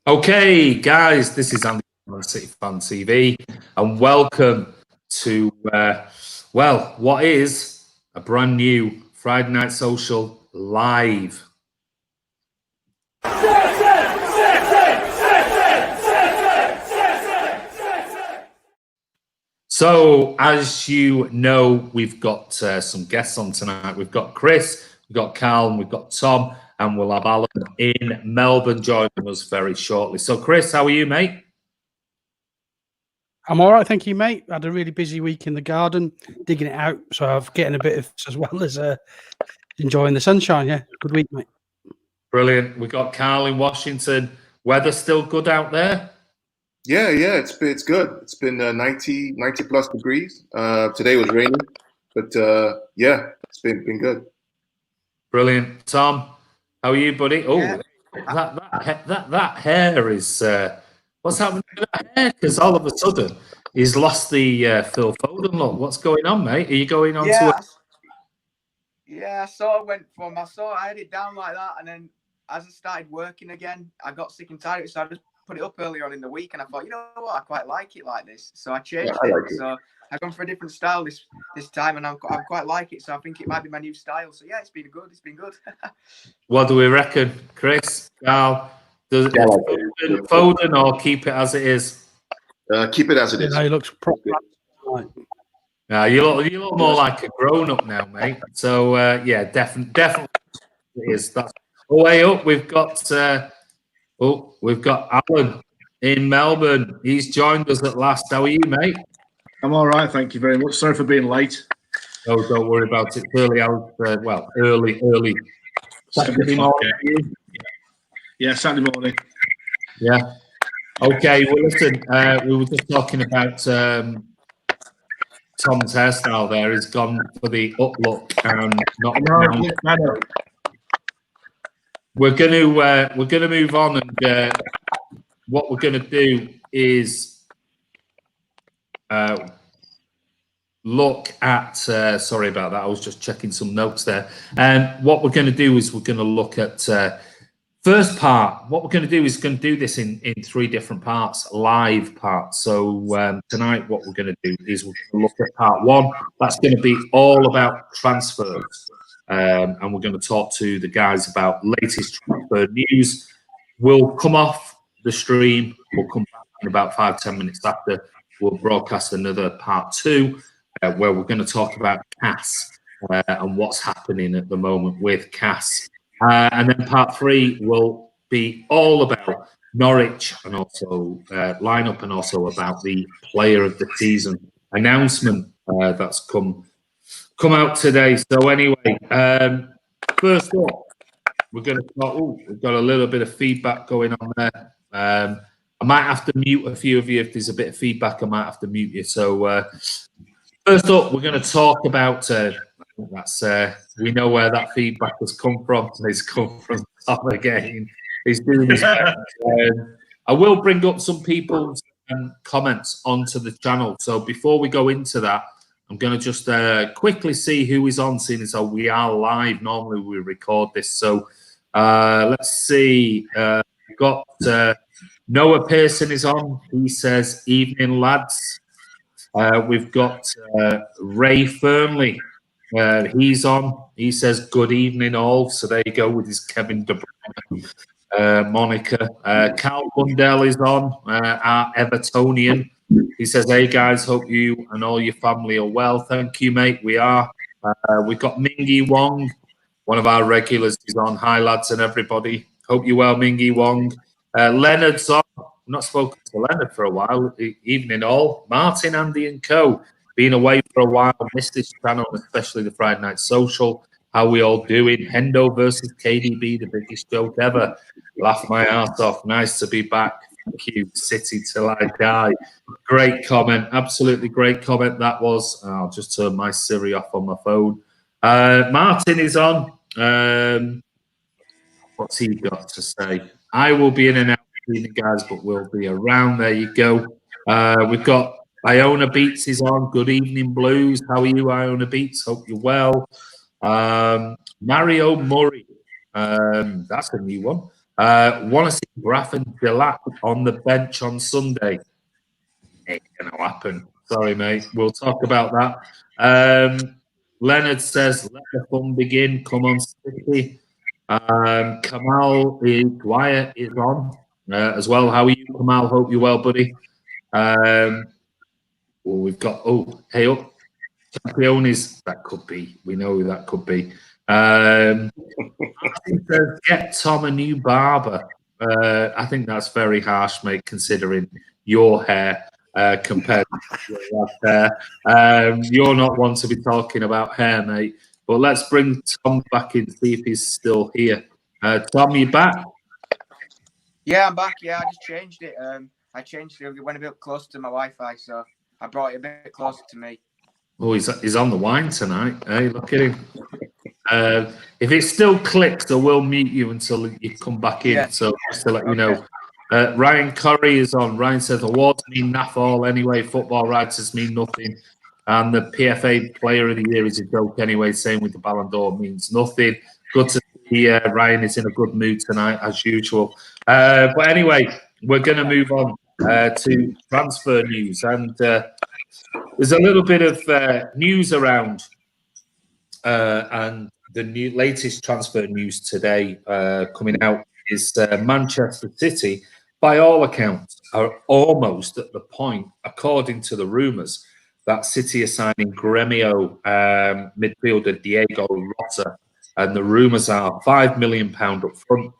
Okay, guys, this is Andy from City Fan TV, and welcome to, what is a brand new Friday Night Social live. So, as you know, we've got some guests on tonight. We've got Chris, we've got Carl, and we've got Tom, and we'll have Alan in Melbourne joining us very shortly. So, Chris, how are you, mate? I'm all right, thank you, mate. I had a really busy week in the garden, digging it out, so I'm getting a bit of as well as enjoying the sunshine. Yeah, good week, mate. Brilliant. We've got Carl in Washington. Weather still good out there? Yeah, it's good. It's been 90 plus degrees. Today was raining, but yeah, it's been good. Brilliant. Tom, how are you, buddy? Oh, Yeah. that hair is what's happening to that hair? Because all of a sudden he's lost the Phil Foden look. What's going on, mate? Are you going on to it? Yeah, I sort of went from I had it down like that, and then as I started working again, I got sick and tired of it, so I just put it up earlier on in the week, and I thought, you know what, I quite like it like this, so I changed it. So I've gone for a different style this time, and I quite like it, so I think it might be my new style. So yeah, it's been good. What do we reckon, Chris? Carl, does it Foden or keep it as it is? Keep it as it is. He looks proper. You look more like a grown up now, mate. So yeah, definitely it is. That's way up. We've got Alan in Melbourne. He's joined us at last. How are you, mate? I'm all right, thank you very much. Sorry for being late. Oh, don't worry about it. Early Saturday morning. Yeah, Saturday morning. Yeah. Okay. Well, listen. We were just talking about Tom's hairstyle. There, he's gone for the up look and not down. We're gonna move on, and what we're gonna do is look at. Sorry about that. I was just checking some notes there. And what we're gonna do is we're gonna look at first part. What we're gonna do is going to do this in three different parts, live parts. So tonight, what we're gonna do is we're gonna look at part one. That's going to be all about transfers. And we're going to talk to the guys about latest transfer news. We'll come off the stream. We'll come back in about 5-10 minutes after. We'll broadcast another part two where we're going to talk about CAS and what's happening at the moment with CAS. And then part three will be all about Norwich and also lineup and also about the player of the season announcement that's come out today. So anyway, first up, we're going to talk. We've got a little bit of feedback going on there. I might have to mute a few of you if there's a bit of feedback. I might have to mute you. So first up, we're going to talk about. We know where that feedback has come from. It's come from Tom again. He's doing his best. I will bring up some people's comments onto the channel. So before we go into that, I'm going to just quickly see who is on, seeing as we are live. Normally we record this. So let's see. We've got Noah Pearson is on. He says, evening, lads. We've got Ray Fernley. He's on. He says, good evening, all. So there you go with his Kevin De Bruyne moniker. Carl Bundell is on, our Evertonian. He says, hey, guys, hope you and all your family are well. Thank you, mate. We are. We've got Mingy Wong, one of our regulars. He's on. Hi, lads and everybody. Hope you're well, Mingy Wong. Leonard's on. I've not spoken to Leonard for a while. Evening, all. Martin, Andy and co. Been away for a while. Missed this channel, especially the Friday Night Social. How we all doing? Hendo versus KDB, the biggest joke ever. Laugh my ass off. Nice to be back. Thank you, City till I die. Great comment. Absolutely great comment that was. I'll just turn my Siri off on my phone. Martin is on. What's he got to say? I will be in and out, guys, but we'll be around. There you go. We've got Iona Beats is on. Good evening, Blues. How are you, Iona Beats? Hope you're well. Mario Murray. That's a new one. Want to see Braaf and Delap on the bench on Sunday? Ain't going to happen. Sorry, mate. We'll talk about that. Leonard says, let the fun begin. Come on, City. Kamal Dwyer is on as well. How are you, Kamal? Hope you're well, buddy. We've got, hey up. Campiones, that could be. We know who that could be. Get Tom a new barber. I think that's very harsh, mate, considering your hair compared to your hair. You're not one to be talking about hair, mate. But let's bring Tom back in, see if he's still here. Tom, you back? Yeah, I'm back. Yeah, I just changed it. I changed it. It went a bit closer to my Wi-Fi, so I brought it a bit closer to me. Oh, he's on the wine tonight. Hey, look at him. If it still clicks, I will mute you until you come back in. Yeah. So just to let you know. Ryan Curry is on. Ryan says awards mean naff all anyway. Football writers mean nothing. And the PFA Player of the Year is a joke anyway. Same with the Ballon d'Or means nothing. Good to see Ryan is in a good mood tonight as usual. But anyway, we're going to move on to transfer news. And there's a little bit of news around and the latest transfer news today coming out is Manchester City, by all accounts, are almost at the point, according to the rumours, that City are signing Gremio midfielder Diego Rosa, and the rumours are £5 million up front.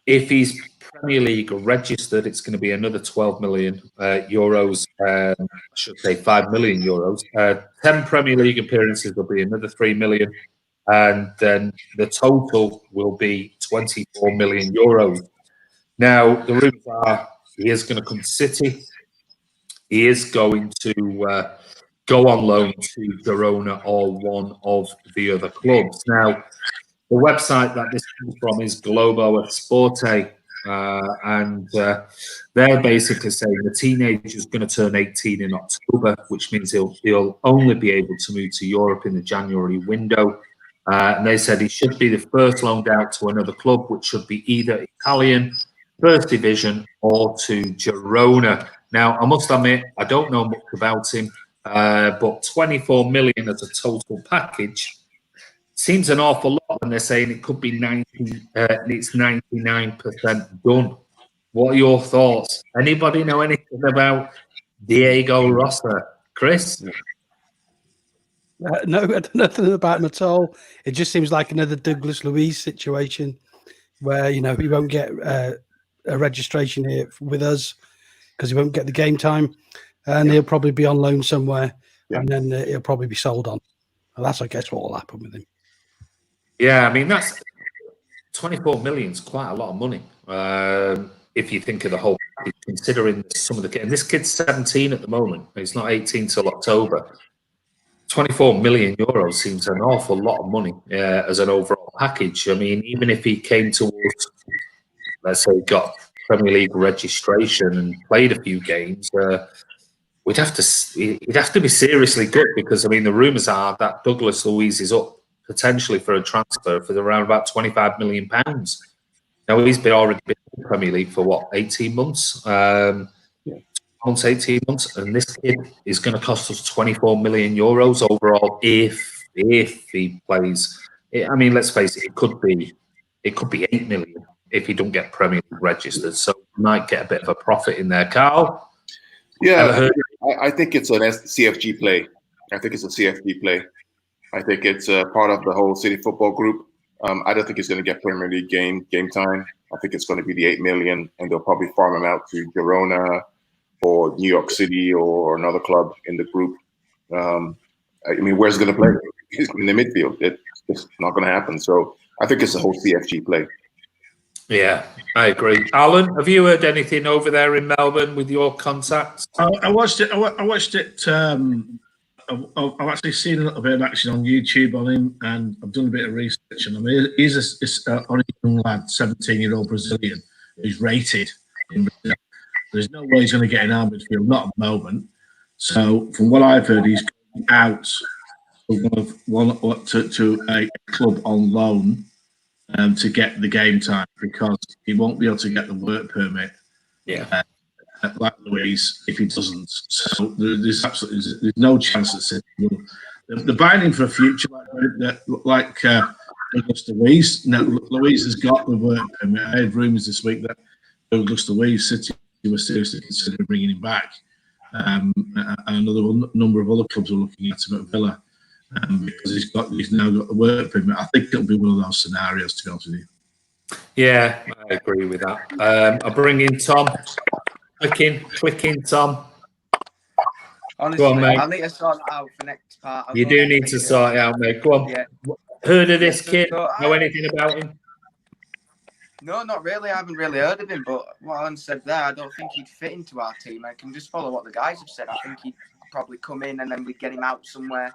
If he's Premier League registered, it's going to be another 12 million euros. I should say 5 million euros. 10 Premier League appearances will be another 3 million. And then the total will be 24 million euros. Now, the rumours are he is going to come to City. He is going to go on loan to Girona or one of the other clubs. Now, the website that this comes from is Globo Esporte. And they're basically saying the teenager is going to turn 18 in October, which means he'll only be able to move to Europe in the January window. And they said he should be the first loaned out to another club, which should be either Italian, First Division, or to Girona. Now, I must admit, I don't know much about him, but 24 million as a total package seems an awful lot when they're saying it could be it's 99% done. What are your thoughts? Anybody know anything about Diego Rosa? Chris? No, I don't know nothing about him at all. It just seems like another Douglas Luiz situation where, you know, he won't get a registration here with us because he won't get the game time, and he'll probably be on loan somewhere, and then he'll probably be sold on. And that's, I guess, what will happen with him. Yeah, I mean, that's 24 million is quite a lot of money. If you think of the whole package, considering some of the kids. And this kid's 17 at the moment. He's not 18 till October. 24 million euros seems an awful lot of money as an overall package. I mean, even if he came towards, let's say, got Premier League registration and played a few games, he'd have to be seriously good because, I mean, the rumours are that Douglas Luiz is up potentially for a transfer for around about £25 million. Now, he's already been in the Premier League for, what, 18 months? 18 months, and this kid is going to cost us 24 million euros overall if he plays. I mean, let's face it, it could be 8 million if he don't get Premier League registered. So we might get a bit of a profit in there. Carl? Yeah, I think it's an CFG play. I think it's a CFG play. I think it's part of the whole City Football Group. I don't think he's going to get Premier League game time. I think it's going to be the 8 million, and they'll probably farm him out to Girona or New York City or another club in the group. I mean, where's he going to play? He's in the midfield. It's not going to happen. So I think it's a whole CFG play. Yeah, I agree. Alan, have you heard anything over there in Melbourne with your contacts? I watched it. I watched it. I've actually seen a little bit of action on YouTube on him, and I've done a bit of research on him. He's a young lad, 17-year-old Brazilian, who's rated in Brazil. There's no way he's going to get in our midfield, not at the moment. So, from what I've heard, he's going out to a club on loan to get the game time because he won't be able to get the work permit. Yeah. Like Luis, if he doesn't. So there's no chance that City will. They're buying him for a future like Douglas Luiz. Now, Luiz has got the work permit. I heard rumours this week that Douglas Luiz, City were seriously considering bringing him back. And another number of other clubs are looking at him at Villa because he's now got the work permit. I think it'll be one of those scenarios, to be honest with you. Yeah, I agree with that. I bring in Tom. Click in, Tom. Honestly, Go on, mate. I need to sort that out for next part. You do need to sort it out, mate. Go on. Yeah. Heard of this kid? Know anything about him? No, not really. I haven't really heard of him, but what Alan said there, I don't think he'd fit into our team. I can just follow what the guys have said. I think he'd probably come in and then we'd get him out somewhere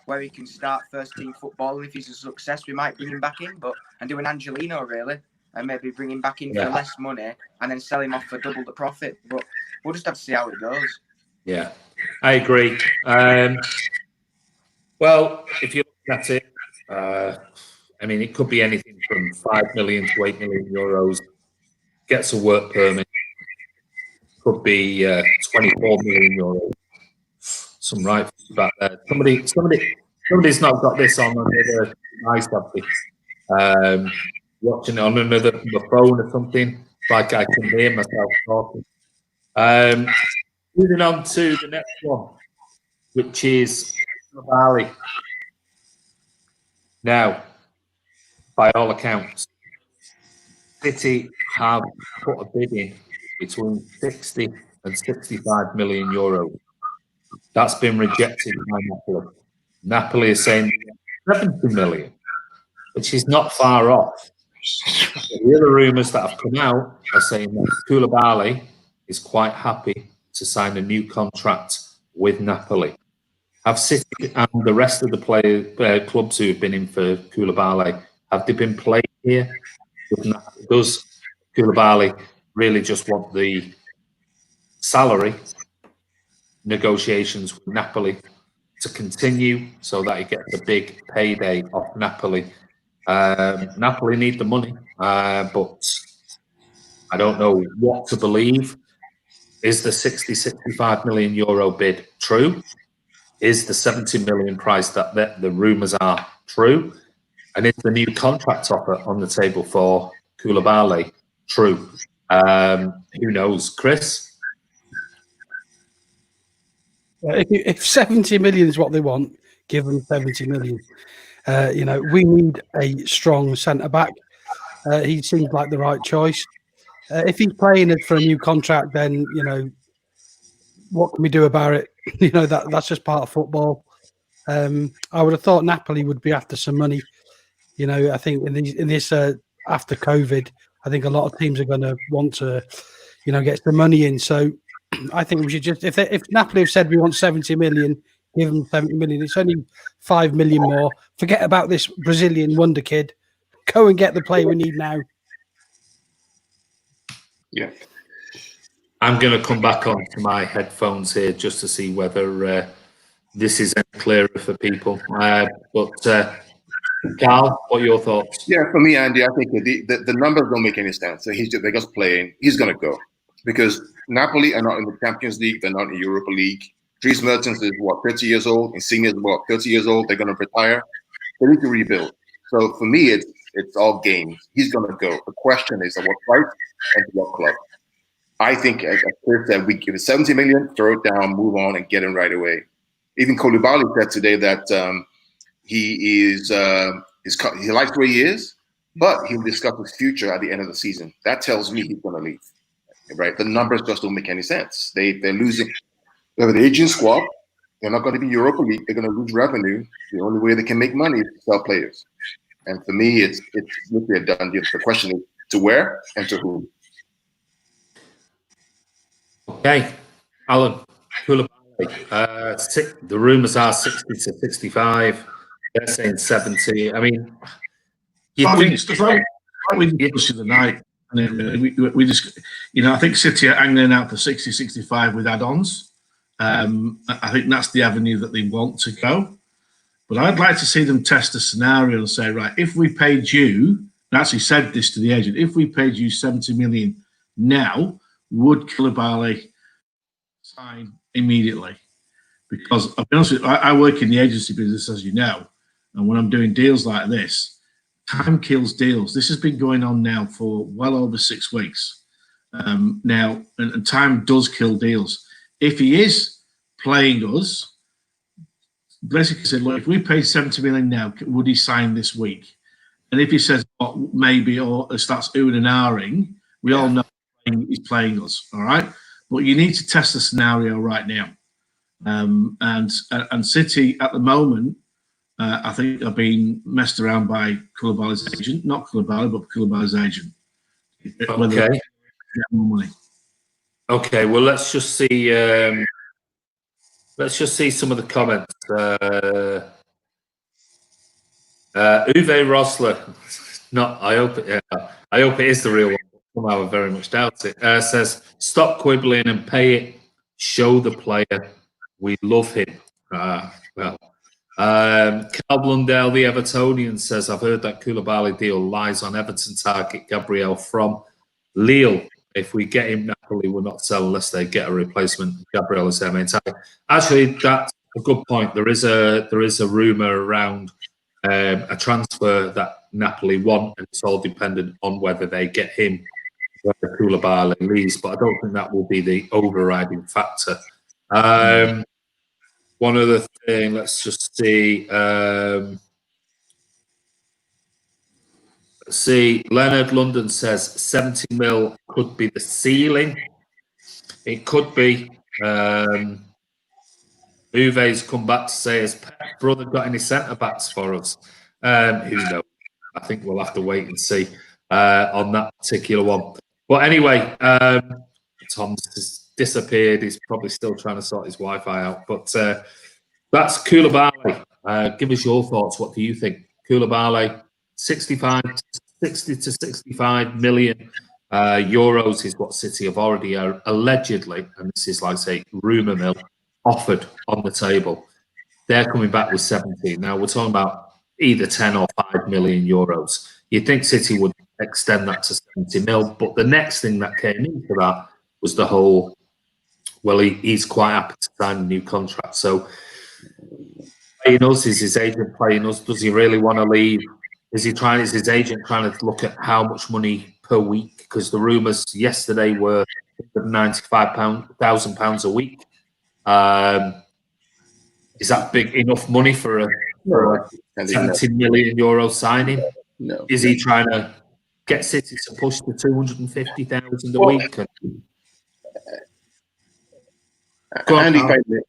where he can start first team football. And if he's a success, we might bring him back in, and do an Angelino, really, and maybe bring him back in for less money and then sell him off for double the profit. But we'll just have to see how it goes. Yeah, I agree. Well, if you look at it, I mean, it could be anything from 5 million to 8 million euros. Gets a work permit. Could be 24 million euros. Some right back there. Somebody's not got this on another nice watching it on another phone or something. Like I can hear myself talking. Moving on to the next one, which is Koulibaly. Now, by all accounts, City have put a bid in between 60 and 65 million euros. That's been rejected by Napoli. Napoli is saying 70 million, which is not far off. The other rumours that have come out are saying that Koulibaly is quite happy to sign a new contract with Napoli. Have City and the rest of the clubs who have been in for Koulibaly, have they been playing here? Does Koulibaly really just want the salary negotiations with Napoli to continue so that he gets a big payday off Napoli? Napoli need the money, but I don't know what to believe. Is the 65 million euro bid true? Is the 70 million price that the rumours are true? And is the new contract offer on the table for Koulibaly true? Who knows, Chris? If 70 million is what they want, give them 70 million. We need a strong centre back. He seems like the right choice. If he's playing it for a new contract, then what can we do about it? That's just part of football. I would have thought Napoli would be after some money. I think in this after COVID, I think a lot of teams are going to want to, get some money in. So I think we should just if Napoli have said we want 70 million, give them 70 million. It's only 5 million more. Forget about this Brazilian wonder kid. Go and get the player we need now. Yeah. I'm going to come back onto my headphones here just to see whether this is any clearer for people. But Carl, what are your thoughts? Yeah, for me, Andy, I think the numbers don't make any sense. So they're just playing. He's going to go because Napoli are not in the Champions League. They're not in the Europa League. Dries Mertens is 30 years old. Insigne is 30 years old. They're going to retire. They need to rebuild. So for me, it's all games. He's going to go. The question is at what price and to what club. I think, as Chris said, we give it 70 million, throw it down, move on, and get him right away. Even Koulibaly said today that he likes the way he is, but he'll discuss his future at the end of the season. That tells me he's going to leave. Right? The numbers just don't make any sense. They're losing. They have an aging squad. They're not going to be Europa League. They're going to lose revenue. The only way they can make money is to sell players. And for me, it's literally a done deal. The question is to where and to whom. Okay, Alan, Koulibaly. The rumours are 60 to 65. They're saying 70. I mean, I think it's the we discussed the night. We just, I think City are angling out for 60, 65 with add-ons. I think that's the avenue that they want to go. But I'd like to see them test a scenario and say, right, if we paid you actually said this to the agent. If we paid you 70 million now, would Koulibaly sign immediately? Because I'll be honest with you, I work in the agency business, as you know, and when I'm doing deals like this, time kills deals. This has been going on now for well over 6 weeks. Now, and time does kill deals. If he is playing us, basically said, look, if we paid 70 million now, would he sign this week? And if he says, well, maybe, or starts oohing and ahhing, we all know he's playing us, all right? But you need to test the scenario right now. And City at the moment, I think, are being messed around by Koulibaly's agent, not Koulibaly, but Koulibaly's agent. Okay. More money. Okay. Well, let's just see. Let's just see some of the comments. Uwe Rosler, not. I hope it is the real one. Somehow I very much doubt it. Says, stop quibbling and pay it. Show the player we love him. Well. Cal Blundell, the Evertonian, says, I've heard that Koulibaly deal lies on Everton target Gabriel from Lille. If we get him, Napoli will not sell unless they get a replacement. Gabriel is their main target. Actually, that's a good point. There is a rumour around a transfer that Napoli want, and it's all dependent on whether they get him, whether Koulibaly leaves. But I don't think that will be the overriding factor. One other thing, let's just see. Let's see. Leonard London says 70 mil could be the ceiling. It could be. Uwe's come back to say, has Pep's brother got any centre backs for us? Who knows? I think we'll have to wait and see on that particular one. But anyway, Tom's has disappeared. He's probably still trying to sort his Wi-Fi out. But that's Koulibaly. Give us your thoughts. What do you think? Koulibaly, 60 to 65 million euros is what City have already allegedly, and this is like, say, rumour mill, offered on the table. They're coming back with 17. Now we're talking about either 10 or 5 million euros. You'd think City would extend that to 70 mil, but the next thing that came into that was the whole, well, he's quite happy to sign a new contract. So playing us, is his agent playing us? Does he really want to leave? Is his agent trying to look at how much money per week? Because the rumours yesterday were £95,000 a week. Is that big enough money for a 70 million euro signing? No. Is he trying to get City to push to 250,000 a week? Andy,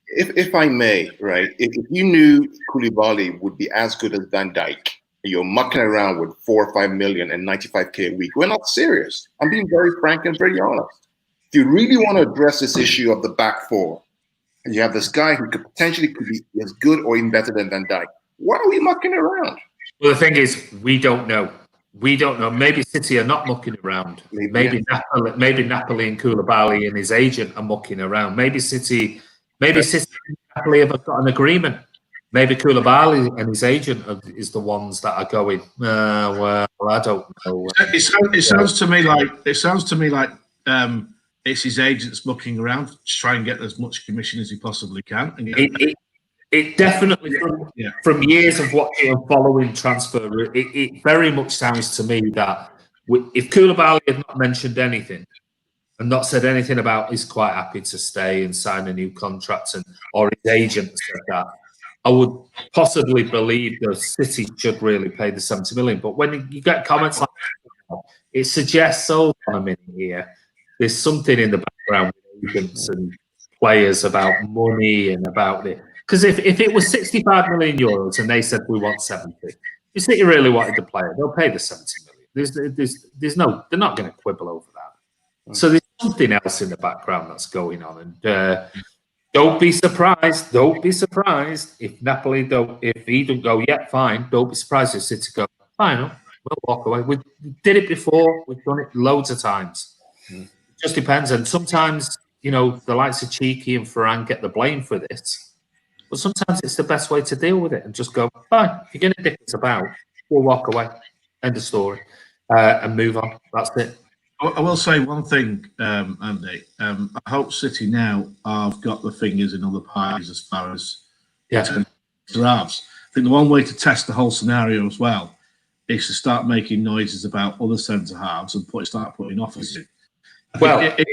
if I may, right? If you knew Koulibaly would be as good as Van Dijk, you're mucking around with 4 or 5 million and 95K a week, we're not serious. I'm being very frank and very honest. If you really want to address this issue of the back four, and you have this guy who could potentially be as good or even better than Van Dijk, why are we mucking around? Well, the thing is, we don't know. We don't know. Maybe City are not mucking around. Maybe Napoli and Koulibaly and his agent are mucking around. Maybe City and Napoli have got an agreement. Maybe Koulibaly and his agent is the ones that are going. Well, I don't know. It sounds to me like it's his agents mucking around to try and get as much commission as he possibly can. And it definitely, from years of watching and following transfer, it very much sounds to me that if Koulibaly had not mentioned anything and not said anything about he's quite happy to stay and sign a new contract, or his agent said that, I would possibly believe the City should really pay the 70 million. But when you get comments like that, it suggests, hold on a minute here, there's something in the background with agents and players about money and about it. Because if it was 65 million euros and they said we want 70, if City really wanted the player, they'll pay the 70 million. There's no, they're not going to quibble over that. So there's something else in the background that's going on, and don't be surprised. Don't be surprised if Napoli don't. If he don't go, yeah, fine. Don't be surprised if City go, fine. We'll walk away. We did it before. We've done it loads of times. It just depends, and sometimes the likes of Cheeky and Ferran get the blame for this. But sometimes it's the best way to deal with it and just go, fine, if you're going to dick us about, we'll walk away. End of story. and move on. That's it. I will say one thing, Andy. I hope City now have got the fingers in other pies as far as centre halves. I think the one way to test the whole scenario as well is to start making noises about other centre halves and start putting offers in. If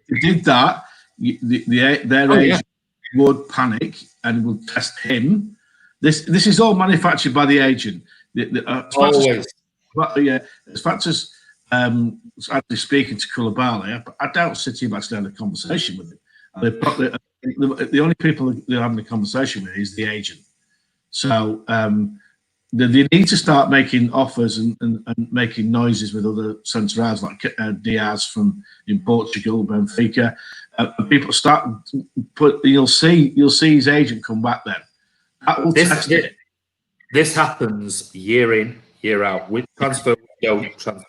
you did that, their agent would panic and would test him. This is all manufactured by the agent. Always. As far as actually speaking to Koulibaly, I doubt City have actually had a conversation with him. The only people they're having a conversation with is the agent. So they need to start making offers and making noises with other centre halves like Diaz in Portugal, Benfica. People start you'll see his agent come back then. That will test it. This happens year in, year out with transfer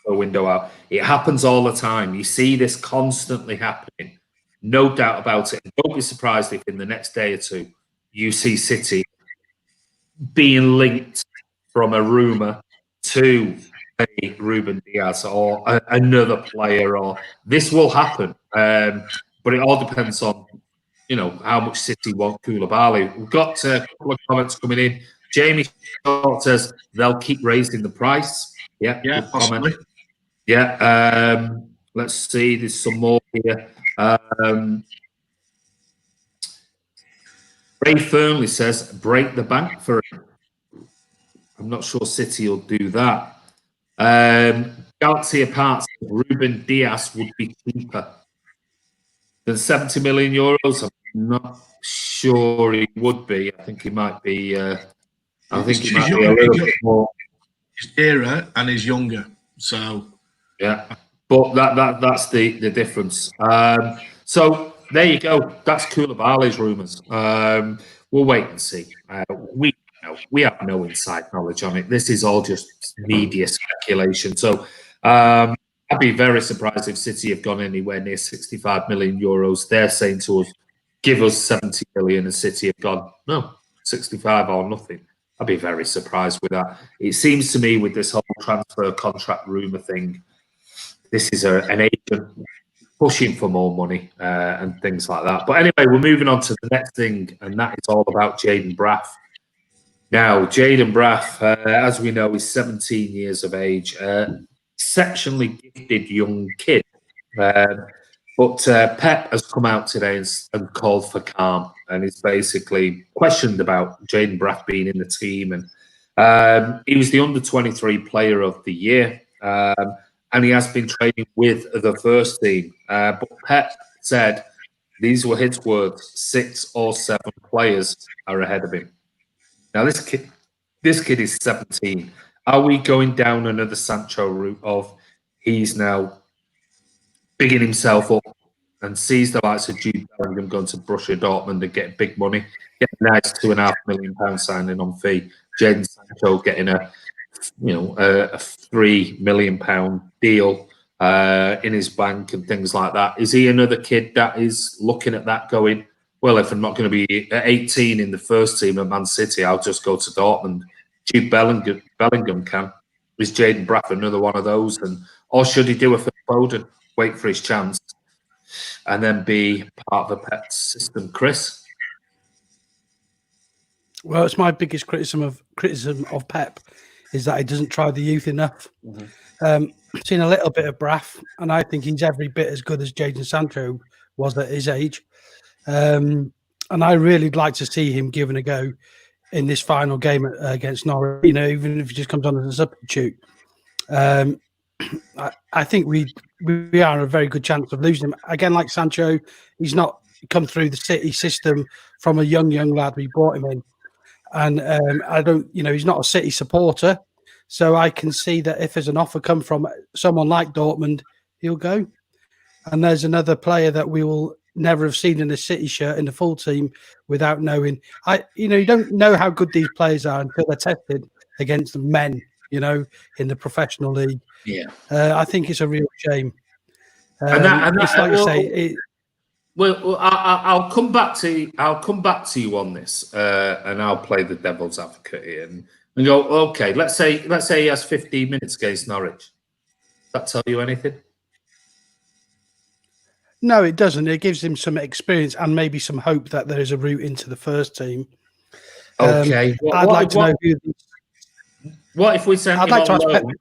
window out. It happens all the time. You see this constantly happening. No doubt about it. Don't be surprised if in the next day or two you see City being linked from a rumour to a Ruben Diaz or another player. Or this will happen, but it all depends on how much City want Koulibaly. We've got a couple of comments coming in. Jamie Short says they'll keep raising the price. Yeah, possibly. Yeah. Let's see. There's some more here. Ray Fernley says break the bank for him. I'm not sure City will do that. Galaxy apart, Ruben Diaz would be cheaper than 70 million euros. I'm not sure he would be. I think he might be. I think he might be a little bit more. He's dearer and he's younger. So yeah, but that's the difference. So there you go. That's Koulibaly's rumours. We'll wait and see. We have no inside knowledge on it. This is all just media speculation. So I'd be very surprised if City have gone anywhere near 65 million euros. They're saying to us, give us 70 million, and City have gone, no, 65 or nothing. I'd be very surprised with that. It seems to me with this whole transfer contract rumour thing, this is an agent pushing for more money and things like that. But anyway, we're moving on to the next thing, and that is all about Jaden Braaf. Now, Jaden Braaf, as we know, is 17 years of age, exceptionally gifted young kid. But Pep has come out today and called for calm, and he's basically questioned about Jaden Braaf being in the team. And he was the under-23 player of the year, and he has been training with the first team. But Pep said, these were his words, 6 or 7 players are ahead of him. Now, this kid is 17. Are we going down another Sancho route of he's now bigging himself up and sees the likes of Jude Bellingham going to Borussia Dortmund and get big money, get a nice £2.5 million signing on fee, Jaden Sancho getting a £3 million deal in his bank and things like that? Is he another kid that is looking at that going, well, if I'm not going to be at 18 in the first team at Man City, I'll just go to Dortmund? Jude Bellingham can. Is Jaden Braaf another one of those? Or should he do a Phil Foden, wait for his chance, and then be part of the Pep system? Chris? Well, it's my biggest criticism of Pep is that he doesn't try the youth enough. I've seen a little bit of Braaf, and I think he's every bit as good as Jaden Sancho was at his age. And I really'd like to see him given a go in this final game against Norwich, even if he just comes on as a substitute. I think we are a very good chance of losing him. Again, like Sancho, he's not come through the City system from a young lad. We brought him in. And I don't, he's not a City supporter. So I can see that if there's an offer come from someone like Dortmund, he'll go. And there's another player that we will never have seen in a City shirt in the full team without knowing. You don't know how good these players are until they're tested against men, in the professional league. Yeah. I think it's a real shame. It's like you say. Well, I'll come back to you on this, and I'll play the devil's advocate here and go. Okay, let's say he has 15 minutes against Norwich. that tell you anything? No, it doesn't. It gives him some experience and maybe some hope that there is a route into the first team. Okay. I'd like to know who. What if we sent I'd him like to on ask Pep. loan?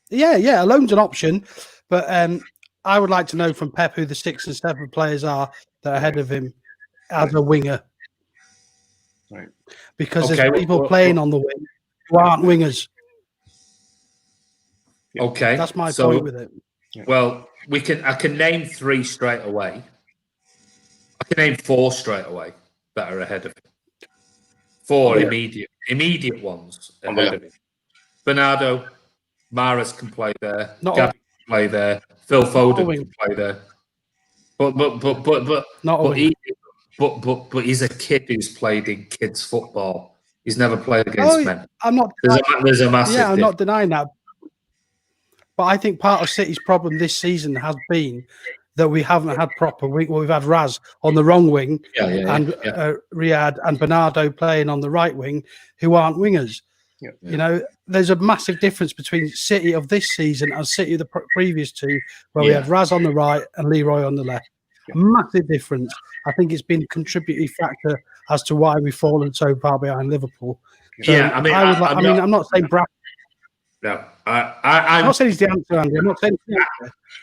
Yeah, a loan's an option, but I would like to know from Pep who the 6 and 7 players are that are ahead of him as a winger. Right. Because Okay, there's people playing on the wing who aren't wingers. Okay. That's my point with it. Well, I can name 3 straight away. I can name 4 straight away that are ahead of him. 4 immediate ones ahead of him. Bernardo, Mahrez can play there. Gabby can play there. Phil Foden can play there. But he's a kid who's played in kids football. He's never played against men. I'm not. There's a massive. Yeah, I'm not denying that. But I think part of City's problem this season has been that we haven't had proper wing. Well, we've had Raz on the wrong wing, and Riyad and Bernardo playing on the right wing, who aren't wingers. You know, there's a massive difference between City of this season and City of the previous 2, where we had Raz on the right and Leroy on the left. Massive difference. I think it's been a contributing factor as to why we've fallen so far behind Liverpool. So I'm not saying Braff. No, I'm not saying he's the answer, Andy. I'm not saying.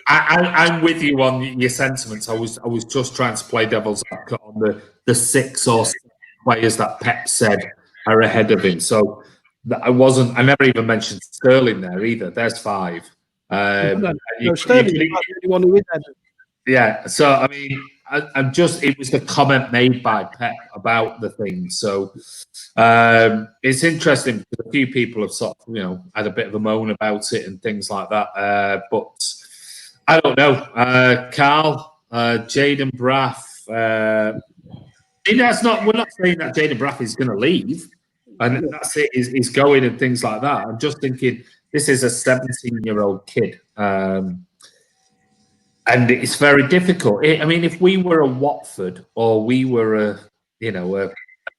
I'm with you on your sentiments. I was just trying to play devil's advocate on the 6 or 7 players that Pep said are ahead of him. So I never even mentioned Sterling there either. There's 5. Sterling is the one who is ahead. Yeah. So I mean, it was the comment made by Pep about the thing. So it's interesting because a few people have sort of, had a bit of a moan about it and things like that. But I don't know. Carl, Jaden Braaf. We're not saying that Jaden Braaf is going to leave, and that's it. He's going and things like that. I'm just thinking this is a 17-year-old kid. And it's very difficult. I mean, if we were a Watford or we were a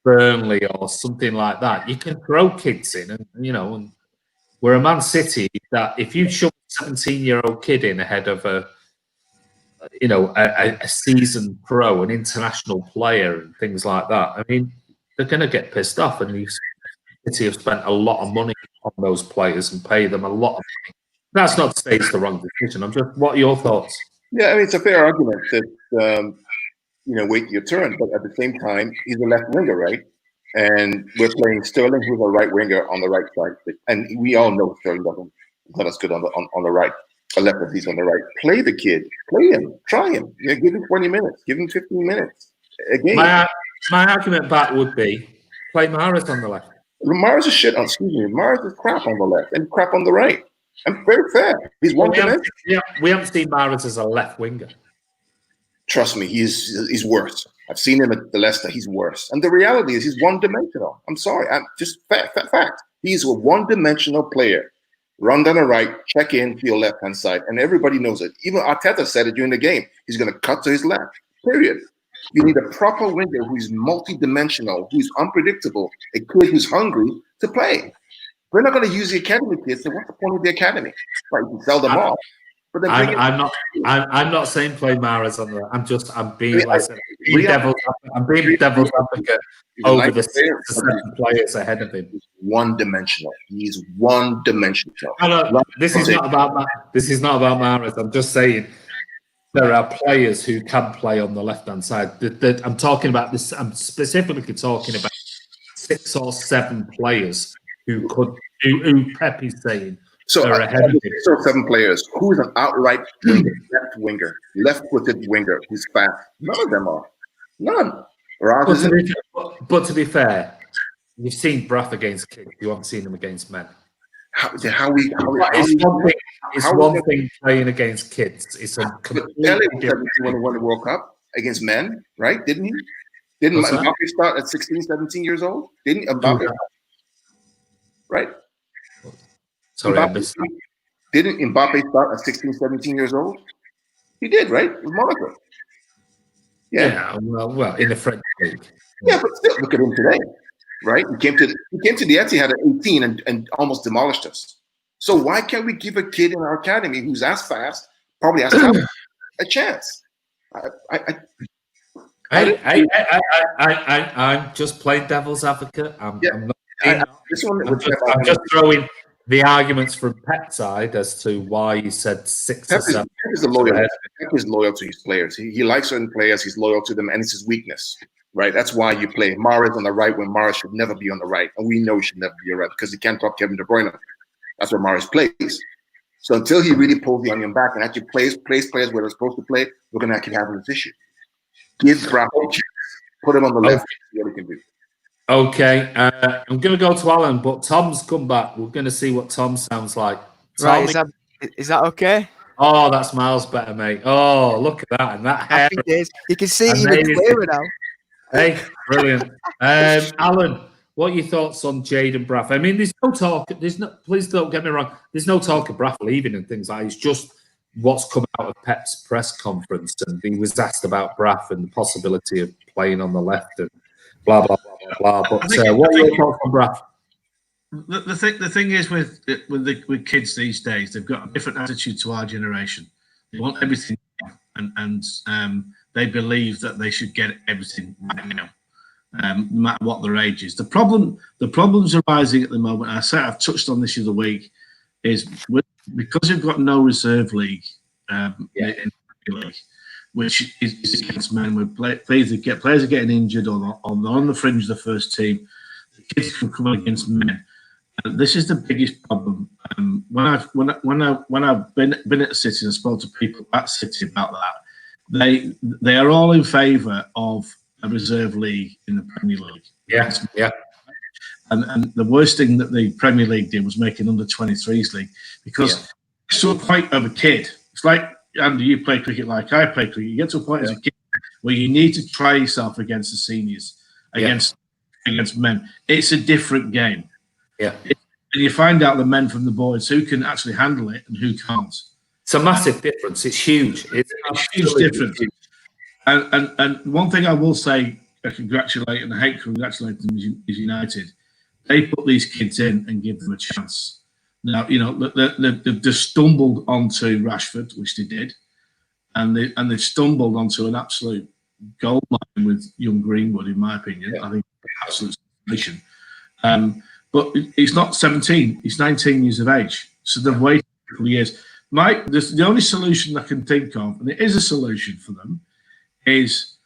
Burnley or something like that, you can throw kids in, and we're a Man City that if you shove a 17-year-old kid in ahead of a seasoned pro, an international player, and things like that, I mean, they're going to get pissed off. And City have spent a lot of money on those players and pay them a lot of money. That's not to say it's the wrong decision. What are your thoughts? Yeah, I mean, it's a fair argument that, wait your turn. But at the same time, he's a left winger, right? And we're playing Sterling, who's a right winger on the right side. And we all know Sterling doesn't not as good on the right. A left of he's on the right. Play the kid. Play him. Try him. Give him 20 minutes. Give him 15 minutes. Again. My argument back would be play Mahrez on the left. Mahrez is shit on, Mahrez is crap on the left and crap on the right. I'm very fair. He's one dimensional. We haven't seen Mahrez as a left winger. Trust me, he's worse. I've seen him at the Leicester. He's worse. And the reality is he's one-dimensional. I'm sorry. I'm just fact. He's a one-dimensional player. Run down the right, check in to your left-hand side. And everybody knows it. Even Arteta said it during the game. He's going to cut to his left, period. You need a proper winger who's multi-dimensional, who's unpredictable, a kid who's hungry to play. We're not going to use the academy kids. So what's the point of the academy? Right, you can sell them off. But then I'm not saying play Mahrez on that. I'm being devil's advocate over the 6 or 7 players ahead of him. One-dimensional. He's one-dimensional. This is not about Mahrez. I'm just saying there are players who can play on the left-hand side. I'm talking about this. I'm specifically talking about 6 or 7 players who Pep is saying are ahead of him. 6 or 7 players. Who is an outright winger, left-footed winger who's fast? None of them are. None. But to be fair, you've seen Braff against kids. You haven't seen him against men. It's one thing playing against kids. It's a completely different thing. When he won the World Cup against men, right? Didn't he? Didn't Mbappe start at 16, 17 years old? Didn't Mbappe? Right? Sorry, I missed that. Didn't Mbappe start at 16, 17 years old? He did, right? With Monaco. Yeah, well, in the French league. Yeah, but still, look at him today, right? He came to the Etihad at 18 and almost demolished us. So why can't we give a kid in our academy who's as fast, probably as talented, a chance? I'm just playing devil's advocate. I'm just throwing the arguments from Pep's side as to why he said 6 or 7. Pep is loyal to his players. He likes certain players. He's loyal to them, and it's his weakness, right? That's why you play Mahrez on the right when Mahrez should never be on the right, and we know he should never be on the right because he can't drop Kevin De Bruyne. That's where Mahrez plays. So until he really pulls the onion back and actually plays players where they're supposed to play, we're going to actually have this issue. Give Braaf a chance. Put him on the left. See what he can do. Okay, I'm going to go to Alan, but Tom's come back. We're going to see what Tom sounds like. Right, is that okay? Oh, that's miles better, mate. Oh, look at that. And that hair. I think it is. You can see it even clearer now. Hey, brilliant. Alan, what are your thoughts on Jaden Braaf? I mean, there's no talk. Please don't get me wrong. There's no talk of Braaf leaving and things like that. It's just what's come out of Pep's press conference. And he was asked about Braaf and the possibility of playing on the left and blah, blah, blah, blah, blah. But what are your thoughts on Braaf? The thing is with kids these days, they've got a different attitude to our generation. They want everything, and they believe that they should get everything right now, no matter what their age is. The problems arising at the moment, and I've touched on this the other week, is because you've got no reserve league in the league, which is against men, where players are getting injured or they're on the fringe of the first team. The kids can come against men. This is the biggest problem. When I've been at City and spoke to people at City about that, they are all in favour of a reserve league in the Premier League. Yeah. And the worst thing that the Premier League did was make an under-23s league, because it's to a point of a kid. It's like, Andy, you play cricket like I play cricket. You get to a point as a kid where you need to try yourself against the seniors, against men. It's a different game. Yeah. And you find out the men from the boys who can actually handle it and who can't. It's a massive difference. It's huge. It's a huge difference. And one thing I will say, I congratulate and I hate congratulating them is United. They put these kids in and give them a chance. Now, you know, they've stumbled onto Rashford, which they did, and they've stumbled onto an absolute gold mine with young Greenwood, in my opinion. I think absolute sensation. But he's not 17; he's 19 years of age. So they've waited a couple of years. The only solution I can think of, and it is a solution for them, is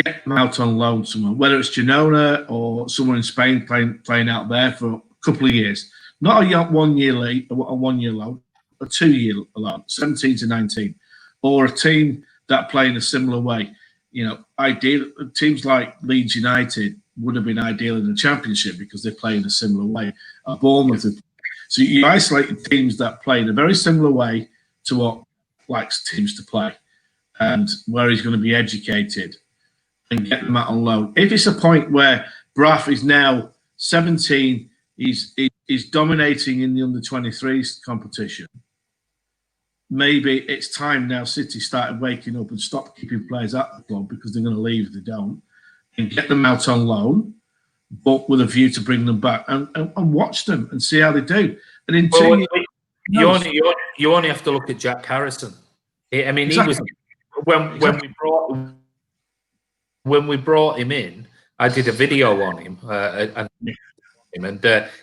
get them out on loan somewhere, whether it's Girona or someone in Spain playing out there for a couple of years. Not a 1 year late, a 1 year loan, a 2 year loan, 17 to 19, or a team that play in a similar way. You know, ideal teams like Leeds United would have been ideal in the Championship because they play in a similar way. Bournemouth. So you isolate teams that play in a very similar way to what likes teams to play, and where he's going to be educated, and get them out on loan. If it's a point where Braaf is now 17, he's dominating in the under-23s competition, maybe it's time now City started waking up and stop keeping players at the club because they're going to leave if they don't, and get them out on loan, but with a view to bring them back and watch them and see how they do. And in 2 years, you only have to look at Jack Harrison. I mean, exactly. He was when we brought him in. I did a video on him, and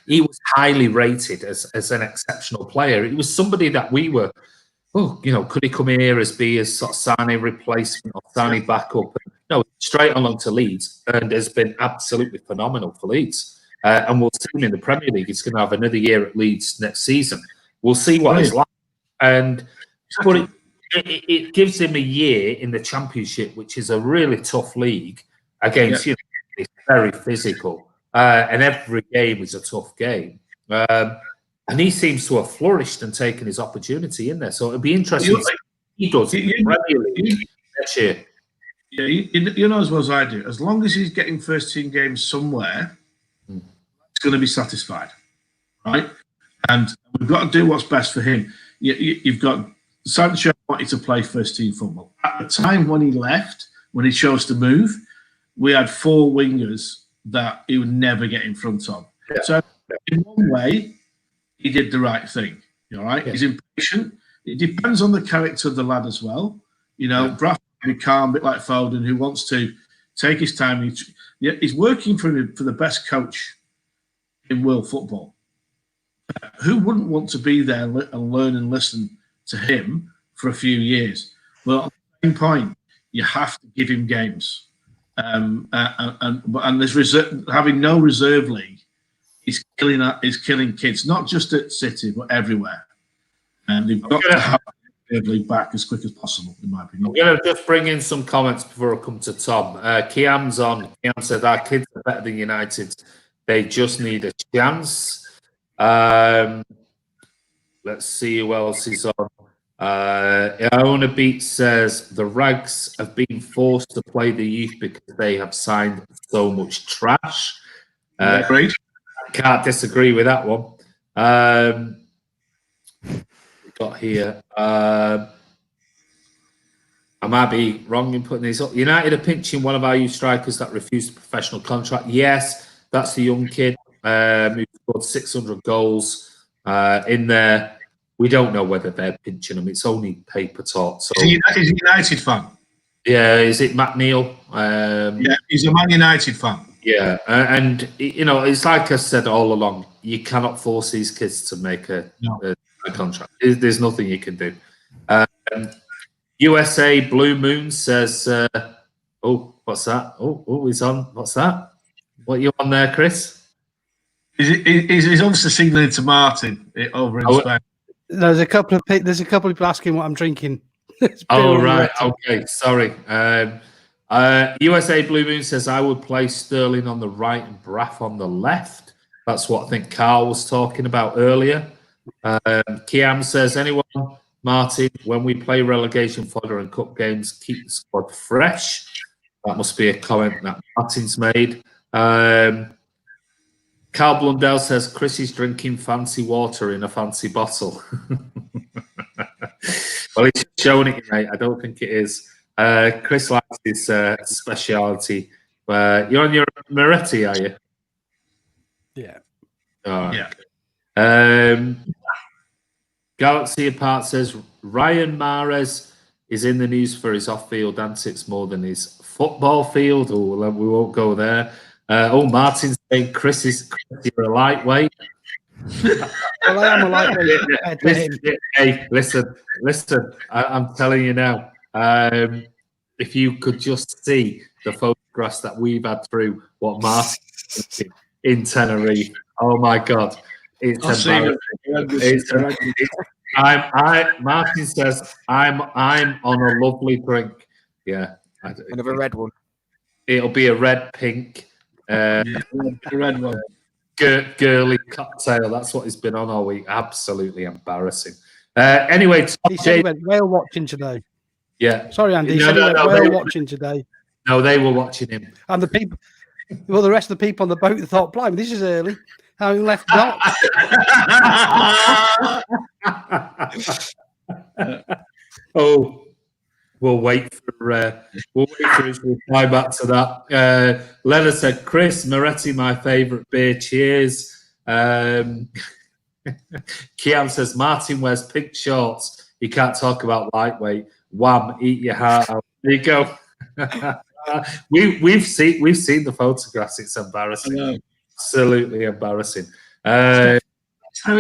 he was highly rated as an exceptional player. He was somebody that we were, could he come here be a sort of Sane replacement or Sane backup? No, straight along to Leeds, and has been absolutely phenomenal for Leeds. And we'll see him in the Premier League. He's going to have another year at Leeds next season. We'll see what he's like. But it gives him a year in the Championship, which is a really tough league against, it's very physical. And every game is a tough game. And he seems to have flourished and taken his opportunity in there. So it'll be interesting to see what he does in the Premier League next year. Yeah, you know as well as I do. As long as he's getting first-team games somewhere, he's going to be satisfied, right? And we've got to do what's best for him. You've got Sancho wanted to play first-team football. At the time when he left, when he chose to move, we had 4 wingers that he would never get in front of. Yeah. So in one way, he did the right thing. All right, Yeah. he's impatient. It depends on the character of the lad as well. Braff can be calm, a bit like Foden, who wants to take his time. He's working for the best coach in world football. Who wouldn't want to be there and learn and listen to him for a few years? Well, at the same point, you have to give him games. And there's having no reserve league is killing kids, not just at City but everywhere. And they've got to have the reserve league back as quick as possible, in my opinion. I'm going to just bring in some comments before I come to Tom. Kiam's on. Kiam said our kids are better than United. They just need a chance. Let's see who else is on. Iona Beat says the Rags have been forced to play the youth because they have signed so much trash. Agreed. Can't disagree with that one. Got here. I might be wrong in putting this up. United are pinching one of our youth strikers that refused a professional contract. Yes, that's the young kid who scored 600 goals in there. We don't know whether they're pinching him. It's only paper talk. So he's a United fan. Yeah, is it Matt Neal? Yeah, he's a Man United fan. Yeah, and it's like I said all along. You cannot force these kids to make a contract. There's nothing you can do. USA Blue Moon says, "Oh, what's that? Oh, he's on. What's that? What are you on there, Chris?" He's obviously signaling to Martin over in Spain. There's a couple of people asking what I'm drinking. Oh, right. Okay. Sorry. USA Blue Moon says, I would play Sterling on the right and Braff on the left. That's what I think Carl was talking about earlier. Kiam says, anyone, Martin, when we play relegation fodder and cup games, keep the squad fresh. That must be a comment that Martin's made. Carl Blundell says, Chris is drinking fancy water in a fancy bottle. Well, he's showing it, mate. I don't think it is. Chris likes his speciality. You're on your Moretti, are you? Yeah. All right. Yeah. Galaxy Apart says, Ryan Mahrez is in the news for his off-field antics more than his football field. Oh, we won't go there. Martin's saying, Chris, you're a lightweight. Well, I am a lightweight. Hey, listen. I'm telling you now. If you could just see the photographs that we've had through what Martin in Tenerife. Oh my God, it's embarrassing. Martin says I'm on a lovely drink. Yeah, another red one. It'll be a red pink. A red one. Girly cocktail. That's what he's been on all week. Absolutely embarrassing. Anyway, he said he went whale watching today. Yeah. Sorry, Andy. He said he went whale watching today. No, they were watching him. And the people, well, the rest of the people on the boat thought, blimey, this is early. Having left dots. We'll wait for his reply back to that. Leonard said, Chris, Moretti, my favourite beer. Cheers. Kiam says, Martin wears pink shorts. You can't talk about lightweight. Wham, eat your heart out. There you go. We've seen the photographs. It's embarrassing. Absolutely embarrassing. Very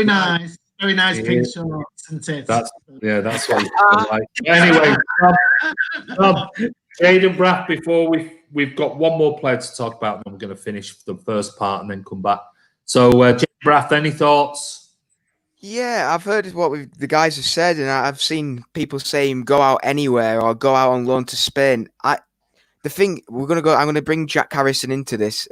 nice. Very nice pink shorts and tits. That's what he's like. Anyway, Jaden Braaf, before we've got one more player to talk about, and I'm going to finish the first part and then come back. So, Jaden Braaf, any thoughts? Yeah, I've heard what the guys have said, and I've seen people saying go out anywhere or go out on loan to Spain. I'm going to bring Jack Harrison into this.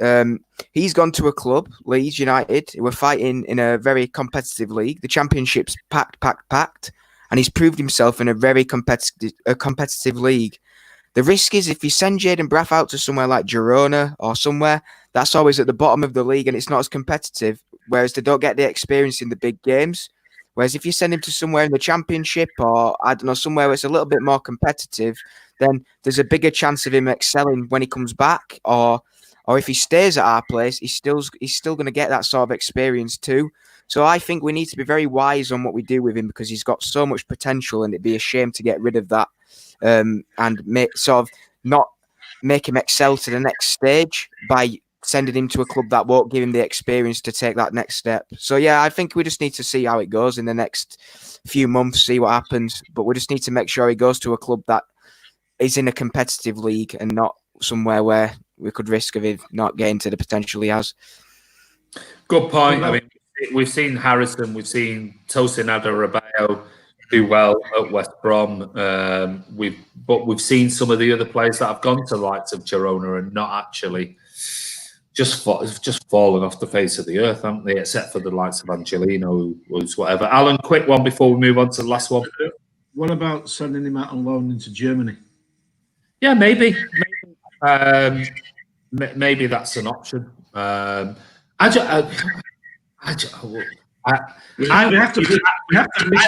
He's gone to a club, Leeds United. We're fighting in a very competitive league. The Championship's packed, and he's proved himself in a very competitive league. The risk is if you send Jaden Braaf out to somewhere like Girona or somewhere, that's always at the bottom of the league and it's not as competitive, whereas they don't get the experience in the big games. Whereas if you send him to somewhere in the Championship or, I don't know, somewhere where it's a little bit more competitive, then there's a bigger chance of him excelling when he comes back, or if he stays at our place, he's still going to get that sort of experience too. So I think we need to be very wise on what we do with him, because he's got so much potential, and it'd be a shame to get rid of that, and not make him excel to the next stage by sending him to a club that won't give him the experience to take that next step. So yeah, I think we just need to see how it goes in the next few months, see what happens. But we just need to make sure he goes to a club that is in a competitive league and not somewhere where we could risk of him not getting to the potential he has. Good point. I mean, we've seen Harrison, we've seen Tosin Adarabioyo do well at West Brom. We've seen some of the other players that have gone to the likes of Girona and not actually just fallen off the face of the earth, haven't they? Except for the likes of Angelino, who was whatever. Alan, quick one before we move on to the last one. What about sending him out on loan into Germany? Yeah, maybe that's an option. We have to bridge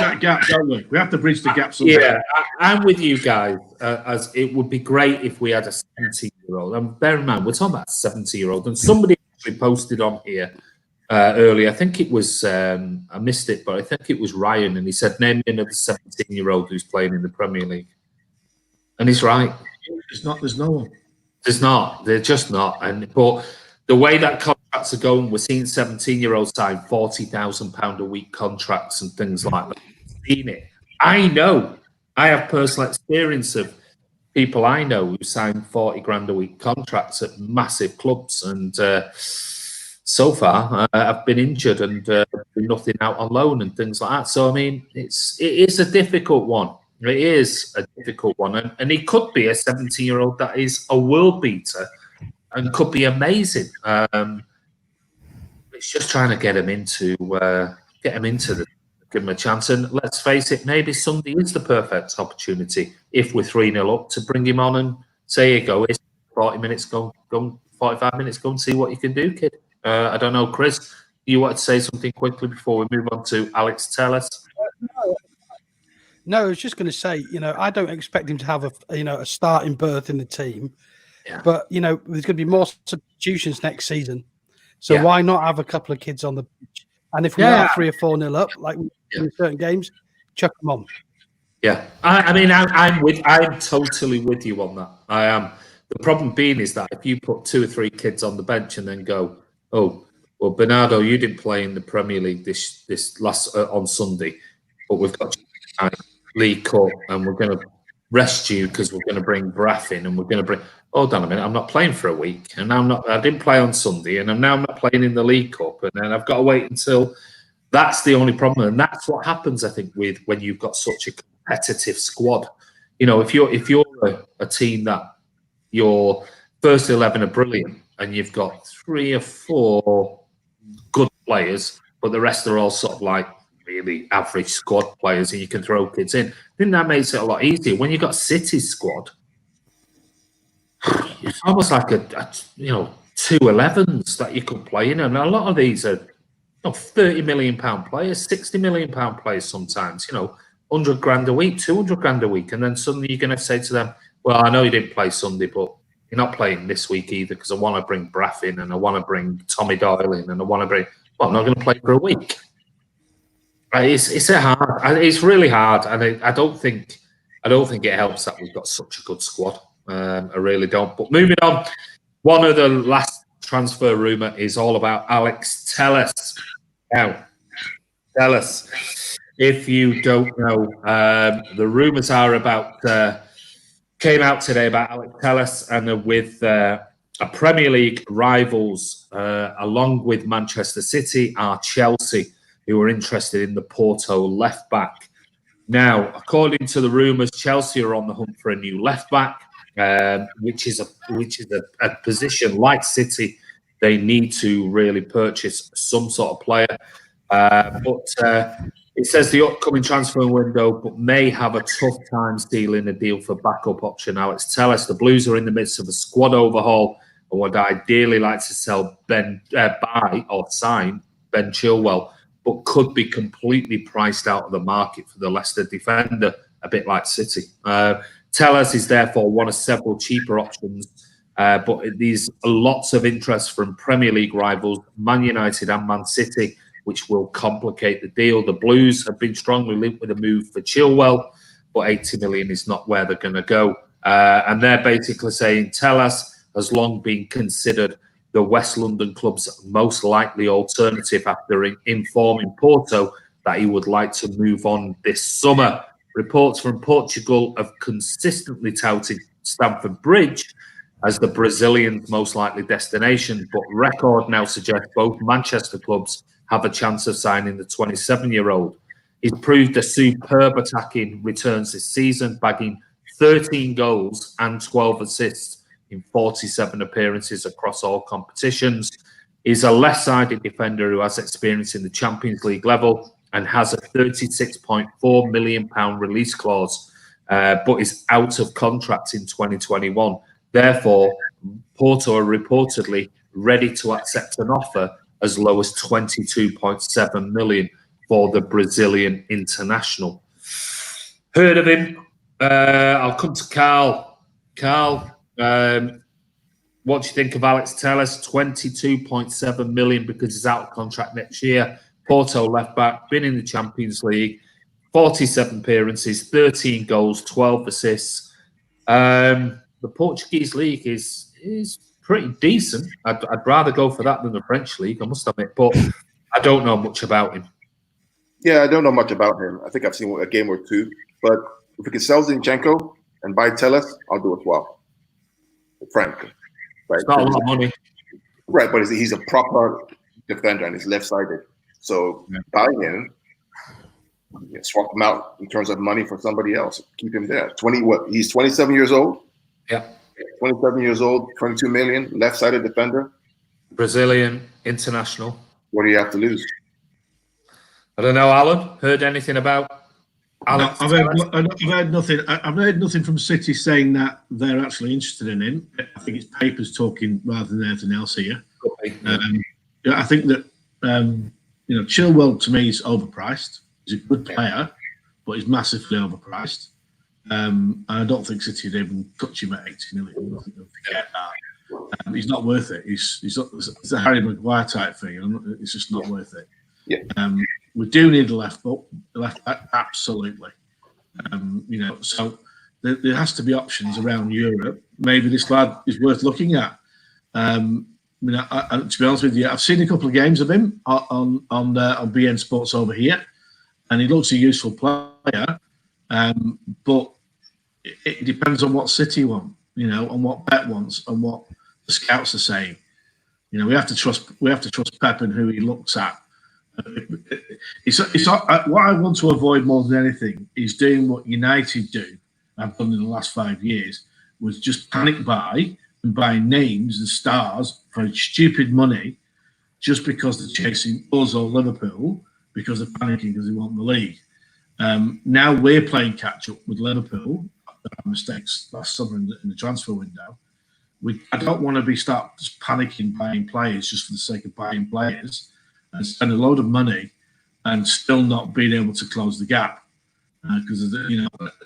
that gap, don't we? We have to bridge the gap somehow. Yeah, I'm with you guys. As it would be great if we had a 70-year-old. And bear in mind, we're talking about a 70-year-old. And somebody actually posted on here earlier. I think it was I missed it, but I think it was Ryan, and he said, "Name me another 17-year-old who's playing in the Premier League." And he's right. There's no one. There's not. They're just not. But the way that contracts are going, we're seeing 17-year-olds sign £40,000 a week contracts and things like that. We've seen it. I know. I have personal experience of people I know who sign 40 grand a week contracts at massive clubs, and so far I've been injured and been nothing out on loan and things like that. So I mean, it is a difficult one. It is a difficult one, and he could be a 17-year-old that is a world beater and could be amazing. It's just trying to get him into give him a chance. And let's face it, maybe Sunday is the perfect opportunity if we're 3-0 up to bring him on and say, "Here you go, it's 40 minutes, go 45 minutes, go and see what you can do, kid." I don't know, Chris, you want to say something quickly before we move on to Alex Telles? No, I was just going to say, I don't expect him to have a starting berth in the team, but there's going to be more substitutions next season, so why not have a couple of kids on the pitch? And if we are 3 or 4-0 up, like in certain games, chuck them on. Yeah, I'm totally with you on that. I am. The problem being is that if you put 2 or 3 kids on the bench and then go, "Oh, well, Bernardo, you didn't play in the Premier League this last on Sunday, but we've got League Cup, and we're going to rest you because we're going to bring Braaf in, and we're going to bring." Hold on a minute, I'm not playing for a week, and I didn't play on Sunday, and I'm not playing in the League Cup, and then I've got to wait until. That's the only problem, and that's what happens, I think, with when you've got such a competitive squad. If you're a team that your first 11 are brilliant, and you've got 3 or 4 good players, but the rest are all sort of like really average squad players, and you can throw kids in, then that makes it a lot easier. When you've got City's squad, it's almost like a 2 11s that you could play in, and a lot of these are £30 million players, £60 million players sometimes, 100 grand a week, 200 grand a week, and then suddenly you're going to say to them, "Well, I know you didn't play Sunday, but you're not playing this week either because I want to bring Braaf in, and I want to bring Tommy Doyle in, and I want to bring." Well, I'm not going to play for a week. It's really hard, and I don't think it helps that we've got such a good squad. I really don't. But moving on, one of the last transfer rumour is all about Alex Telles. Now, Telles, if you don't know, the rumours are about came out today about Alex Telles, and with a Premier League rivals, along with Manchester City, are Chelsea, who are interested in the Porto left back. Now, according to the rumours, Chelsea are on the hunt for a new left back, which is a position like City. They need to really purchase some sort of player, but it says the upcoming transfer window, but may have a tough time stealing a deal for backup option Alex Telles. The Blues are in the midst of a squad overhaul and would ideally like to sell buy or sign Ben Chilwell, but could be completely priced out of the market for the Leicester defender, a bit like City. Telles is therefore one of several cheaper options, but there's lots of interest from Premier League rivals, Man United and Man City, which will complicate the deal. The Blues have been strongly linked with a move for Chilwell, but 80 million is not where they're going to go. And they're basically saying Tellez has long been considered the West London club's most likely alternative after informing Porto that he would like to move on this summer. Reports from Portugal have consistently touted Stamford Bridge as the Brazilian's most likely destination, but record now suggests both Manchester clubs have a chance of signing the 27-year-old. He's proved a superb attacking returns this season, bagging 13 goals and 12 assists in 47 appearances across all competitions. He's a left-sided defender who has experience in the Champions League level and has a £36.4 million release clause, but is out of contract in 2021. Therefore, Porto are reportedly ready to accept an offer as low as 22.7 million for the Brazilian international. Heard of him? I'll come to Carl. Carl, what do you think of Alex Tellez? 22.7 million because he's out of contract next year. Porto left back, been in the Champions League, 47 appearances, 13 goals, 12 assists. The Portuguese league is pretty decent. I'd rather go for that than the French league, I must admit, but I don't know much about him. Yeah, I don't know much about him. I think I've seen a game or two. But if we can sell Zinchenko and buy Tellez, I'll do it well. Frank. Right? It's not a lot of money. Right, but he's a proper defender and he's left-sided. So buying him, swap him out in terms of money for somebody else. Keep him there. He's 27 years old. Yeah. 27 years old, 22 million, left-sided defender. Brazilian international. What do you have to lose? I don't know, Alan. Heard anything about Alex? No, I've heard nothing. I've heard nothing from City saying that they're actually interested in him. I think it's papers talking rather than anything else here. I think that Chilwell to me is overpriced. He's a good player, but he's massively overpriced. And I don't think City would even touch him at 80 million. I think they'll forget that. He's not worth it. It's a Harry Maguire type thing. It's just not worth it. Yeah. We do need a left back, absolutely. So there has to be options around Europe. Maybe this lad is worth looking at. To be honest with you, I've seen a couple of games of him on BN Sports over here, and he looks a useful player. But it depends on what City want, on what Bet wants, and what the scouts are saying. We have to trust Pep and who he looks at. What I want to avoid more than anything is doing what United do. I've done in the last 5 years, was just panic buy and buying names and stars for stupid money, just because they're chasing us or Liverpool because they're panicking because they want the league. Now we're playing catch up with Liverpool. Our mistakes last summer in the transfer window. I don't want to start just panicking buying players just for the sake of buying players and spend a load of money and still not being able to close the gap. Because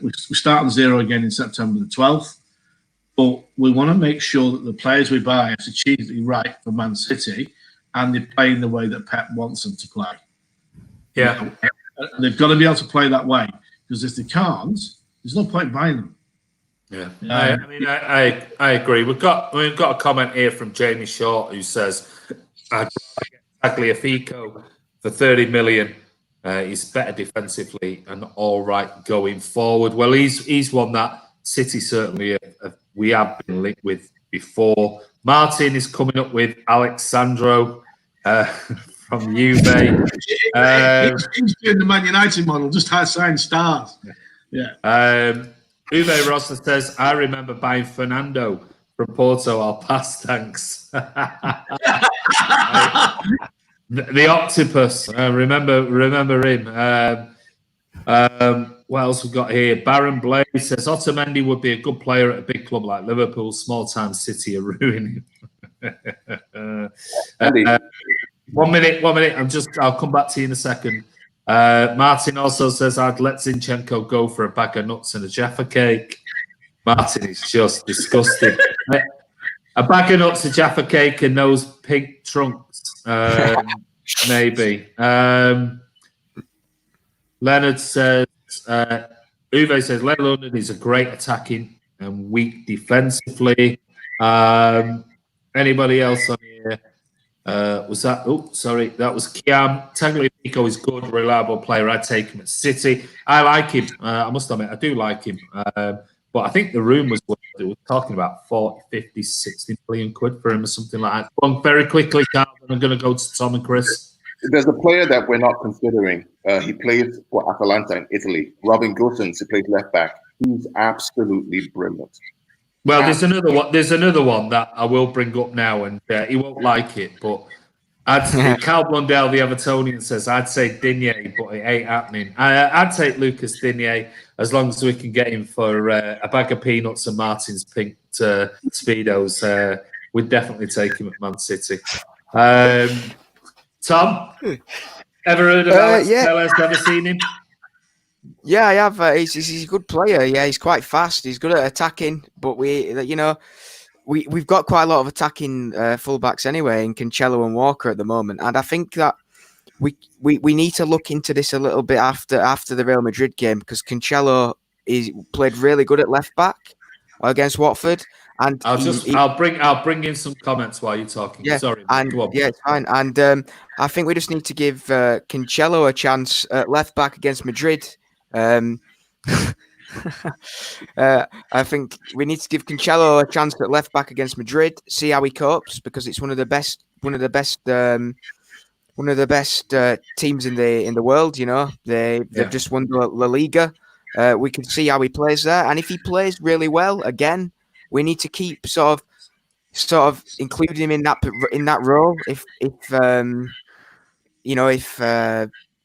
we start at zero again in September the 12th, but we want to make sure that the players we buy are strategically right for Man City and they're playing the way that Pep wants them to play. Yeah. They've got to be able to play that way, because if they can't, there's no point buying them. Yeah, I agree. We've got a comment here from Jamie Short who says, Tagliafico for 30 million. He's better defensively and all right going forward. Well, he's one that City certainly we have been linked with before. Martin is coming up with Alexandro from Juve. He's doing the Man United model, just high sign stars. Yeah. Uwe Rosa says, I remember buying Fernando from Porto. I'll pass, thanks. The octopus. Remember him. What else we got here? Baron Blaze says, Otamendi would be a good player at a big club like Liverpool. Small-time City are ruining him. 1 minute. I'll come back to you in a second. Martin also says, I'd let Zinchenko go for a bag of nuts and a Jaffa cake. Martin is just disgusting. A bag of nuts, a Jaffa cake, and those pink trunks. Maybe. Leonard says, Uwe says, Leonard London is a great attacking and weak defensively. Anybody else on here? Was that? Oh, sorry, that was Kiam. Tagliafico is good, reliable player. I'd take him at City. I like him. I must admit, I do like him. But I think the rumours were talking about 40, 50, 60 million quid for him or something like that. Well, very quickly, Carl, I'm going to go to Tom and Chris. There's a player that we're not considering. He plays for Atalanta in Italy. Robin Gosens, he plays left back. He's absolutely brilliant. Well, there's another one. There's another one that I will bring up now, and he won't like it. But Cal Blundell, the Evertonian, says I'd say Digne, but it ain't happening. I'd take Lucas Digne as long as we can get him for a bag of peanuts and Martin's pink speedos. We'd definitely take him at Man City. Tom, ever heard of Alex Telles? Ever seen him? Yeah, I have. He's a good player. Yeah, he's quite fast. He's good at attacking. But we've got quite a lot of attacking fullbacks anyway, in Cancelo and Walker at the moment. And I think that we need to look into this a little bit after the Real Madrid game, because Cancelo played really good at left back against Watford. And I'll bring in some comments while you're talking. Yeah, Sorry, it's fine. And I think we just need to give Cancelo a chance at left back against Madrid. I think we need to give Cancelo a chance at left back against Madrid, see how he copes, because it's one of the best teams in the world. You know, they've just won the La Liga. We can see how he plays there, and if he plays really well again, we need to keep sort of including him in that role. If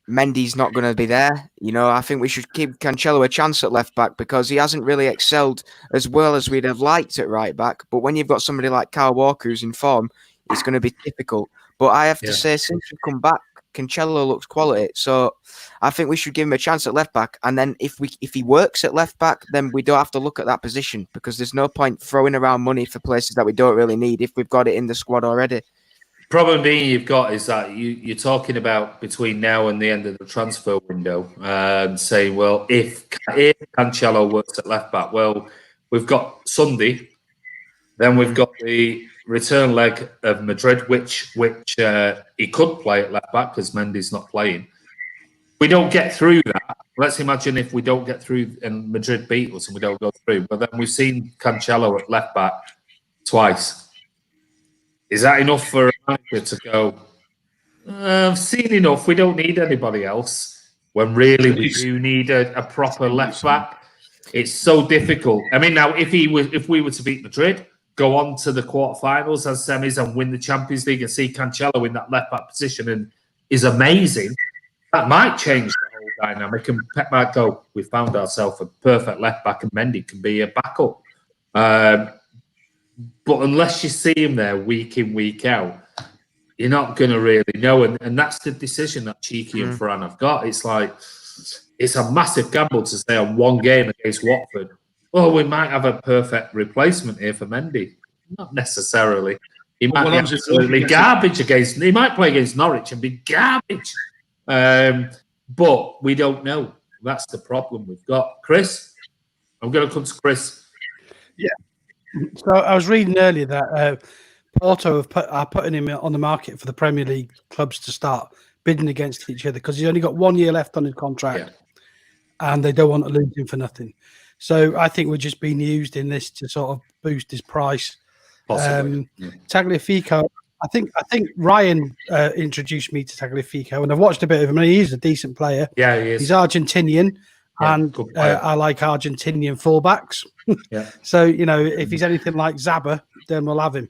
Mendy's not going to be there, I think we should give Cancelo a chance at left back, because he hasn't really excelled as well as we'd have liked at right back. But when you've got somebody like Kyle Walker who's in form, it's going to be difficult. But I have to say, since we've come back, Cancelo looks quality. So I think we should give him a chance at left back. And then if he works at left back, then we don't have to look at that position, because there's no point throwing around money for places that we don't really need if we've got it in the squad already. Problem being you've got is that you're talking about between now and the end of the transfer window, saying, well, if Cancelo works at left back, well, we've got Sunday, then we've got the return leg of Madrid, which he could play at left back because Mendy's not playing. We don't get through that. Let's imagine if we don't get through and Madrid beat us and we don't go through. But then we've seen Cancelo at left back twice. Is that enough for a manager to go, I've seen enough, we don't need anybody else, when really we do need a proper left back? It's so difficult. I mean, now, if we were to beat Madrid, go on to the quarterfinals as semis and win the Champions League and see Cancelo in that left back position and is amazing, that might change the whole dynamic, and Pep might go, we found ourselves a perfect left back and Mendy can be a backup. But unless you see him there week in, week out, you're not going to really know. And that's the decision that Cheeky and Ferran have got. It's like, it's a massive gamble to say on one game against Watford, oh, we might have a perfect replacement here for Mendy. Not necessarily. He might be absolutely garbage against... He might play against Norwich and be garbage. But we don't know. That's the problem we've got. Chris? I'm going to come to Chris. Yeah. So I was reading earlier that Porto are putting him on the market for the Premier League clubs to start bidding against each other, because he's only got 1 year left on his contract, and they don't want to lose him for nothing. So I think we're just being used in this to sort of boost his price. Tagliafico, I think Ryan introduced me to Tagliafico, and I've watched a bit of him, and he's a decent player. Yeah, he is. He's Argentinian, and I like Argentinian fullbacks. So, if he's anything like Zaba, then we'll have him.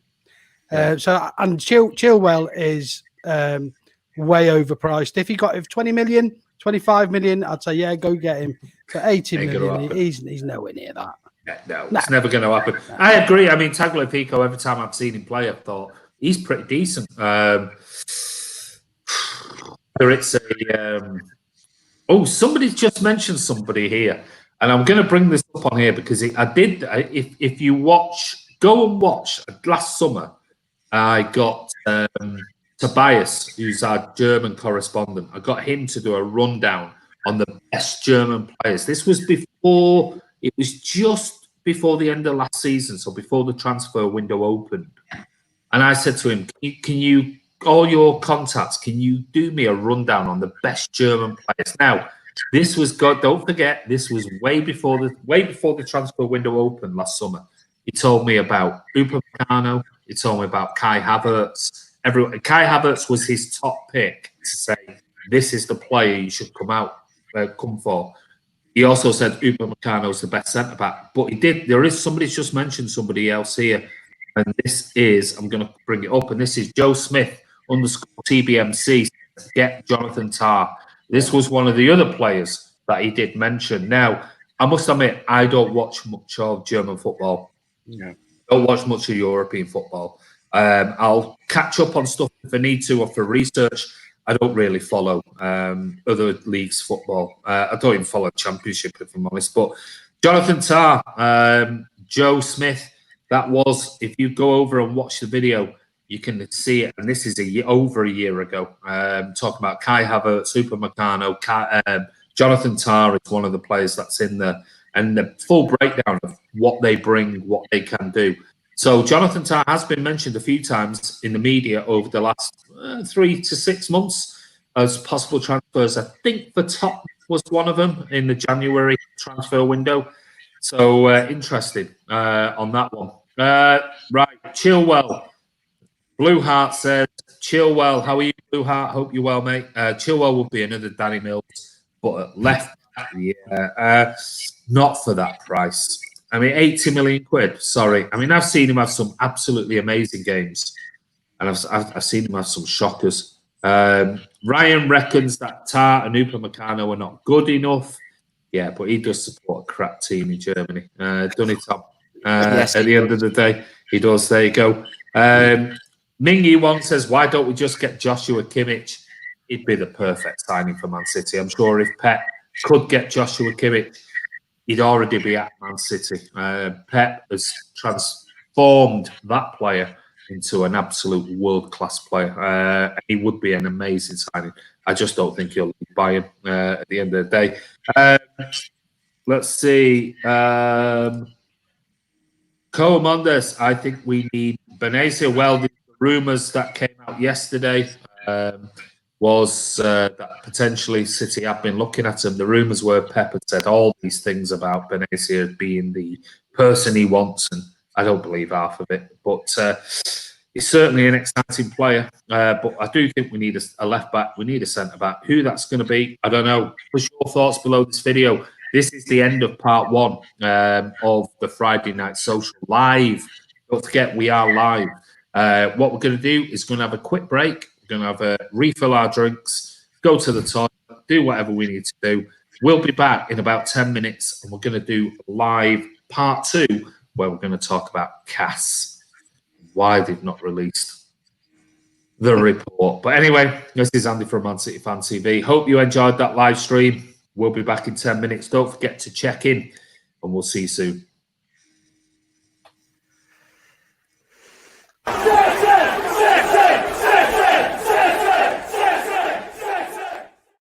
And Chilwell is way overpriced. If 20 million, 25 million, I'd say, go get him. For 80 million, he's nowhere near that. No, it's never going to happen. I agree. I mean, Tagliafico, every time I've seen him play, I've thought he's pretty decent. Somebody's just mentioned somebody here, and I'm going to bring this up on here because if you go and watch last summer, I got Tobias, who's our German correspondent. I got him to do a rundown on the best German players. This was before, it was just before the end of last season, so before the transfer window opened. And I said to him, can you all your contacts, can you do me a rundown on the best German players? Now, this was good. Don't forget, this was way before the transfer window opened last summer. He told me about Upamecano. He told me about Kai Havertz. Kai Havertz was his top pick to say, this is the player you should come for. He also said Upamecano is the best centre back, but he did. There is somebody's just mentioned somebody else here, and this is, I'm going to bring it up, and this is Joe Smith _TBMC. Get Jonathan Tah. This was one of the other players that he did mention. Now, I must admit, I don't watch much of German football. Yeah. I don't watch much of European football. I'll catch up on stuff if I need to or for research. I don't really follow other leagues' football. I don't even follow Championship, if I'm honest. But Jonathan Tah, Joe Smith, that was, if you go over and watch the video, you can see it. And this is over a year ago. Talking about Kai Havertz, Upamecano, Jonathan Tah is one of the players that's in there. And the full breakdown of what they bring, what they can do. So Jonathan Tah has been mentioned a few times in the media over the last 3 to 6 months as possible transfers. I think the top was one of them in the January transfer window. So interested on that one. Right, Chilwell. Blue Heart says, Chilwell, how are you, Blue Heart? Hope you're well, mate. Chilwell would be another Danny Mills, but at left back, yeah, not for that price. I mean, 80 million quid. Sorry. I mean, I've seen him have some absolutely amazing games, and I've seen him have some shockers. Ryan reckons that Tah and Upamecano are not good enough. Yeah, but he does support a crap team in Germany. Doesn't he, Tom? Yes, at the end of the day, he does. There you go. Mingy one says, why don't we just get Joshua Kimmich? He'd be the perfect signing for Man City. I'm sure if Pep could get Joshua Kimmich, he'd already be at Man City. Pep has transformed that player into an absolute world-class player. He would be an amazing signing. I just don't think he'll buy him at the end of the day. Let's see. Coamondes, I think we need Benazia. Well, the rumours that came out yesterday was that potentially City have been looking at him. The rumours were Pep had said all these things about Benazia being the person he wants, and I don't believe half of it. But he's certainly an exciting player. But I do think we need a left back. We need a centre back. Who that's going to be, I don't know. Push your thoughts below this video. This is the end of part 1 of the Friday Night Social live. Don't forget, we are live. What we're going to do is going to have a quick break. We're going to have a refill our drinks, go to the toilet, do whatever we need to do. We'll be back in about 10 minutes, and we're going to do live part 2, where we're going to talk about Cass, why they've not released the report. But anyway, this is Andy from Man City Fan TV. Hope you enjoyed that live stream. We'll be back in 10 minutes. Don't forget to check in, and we'll see you soon.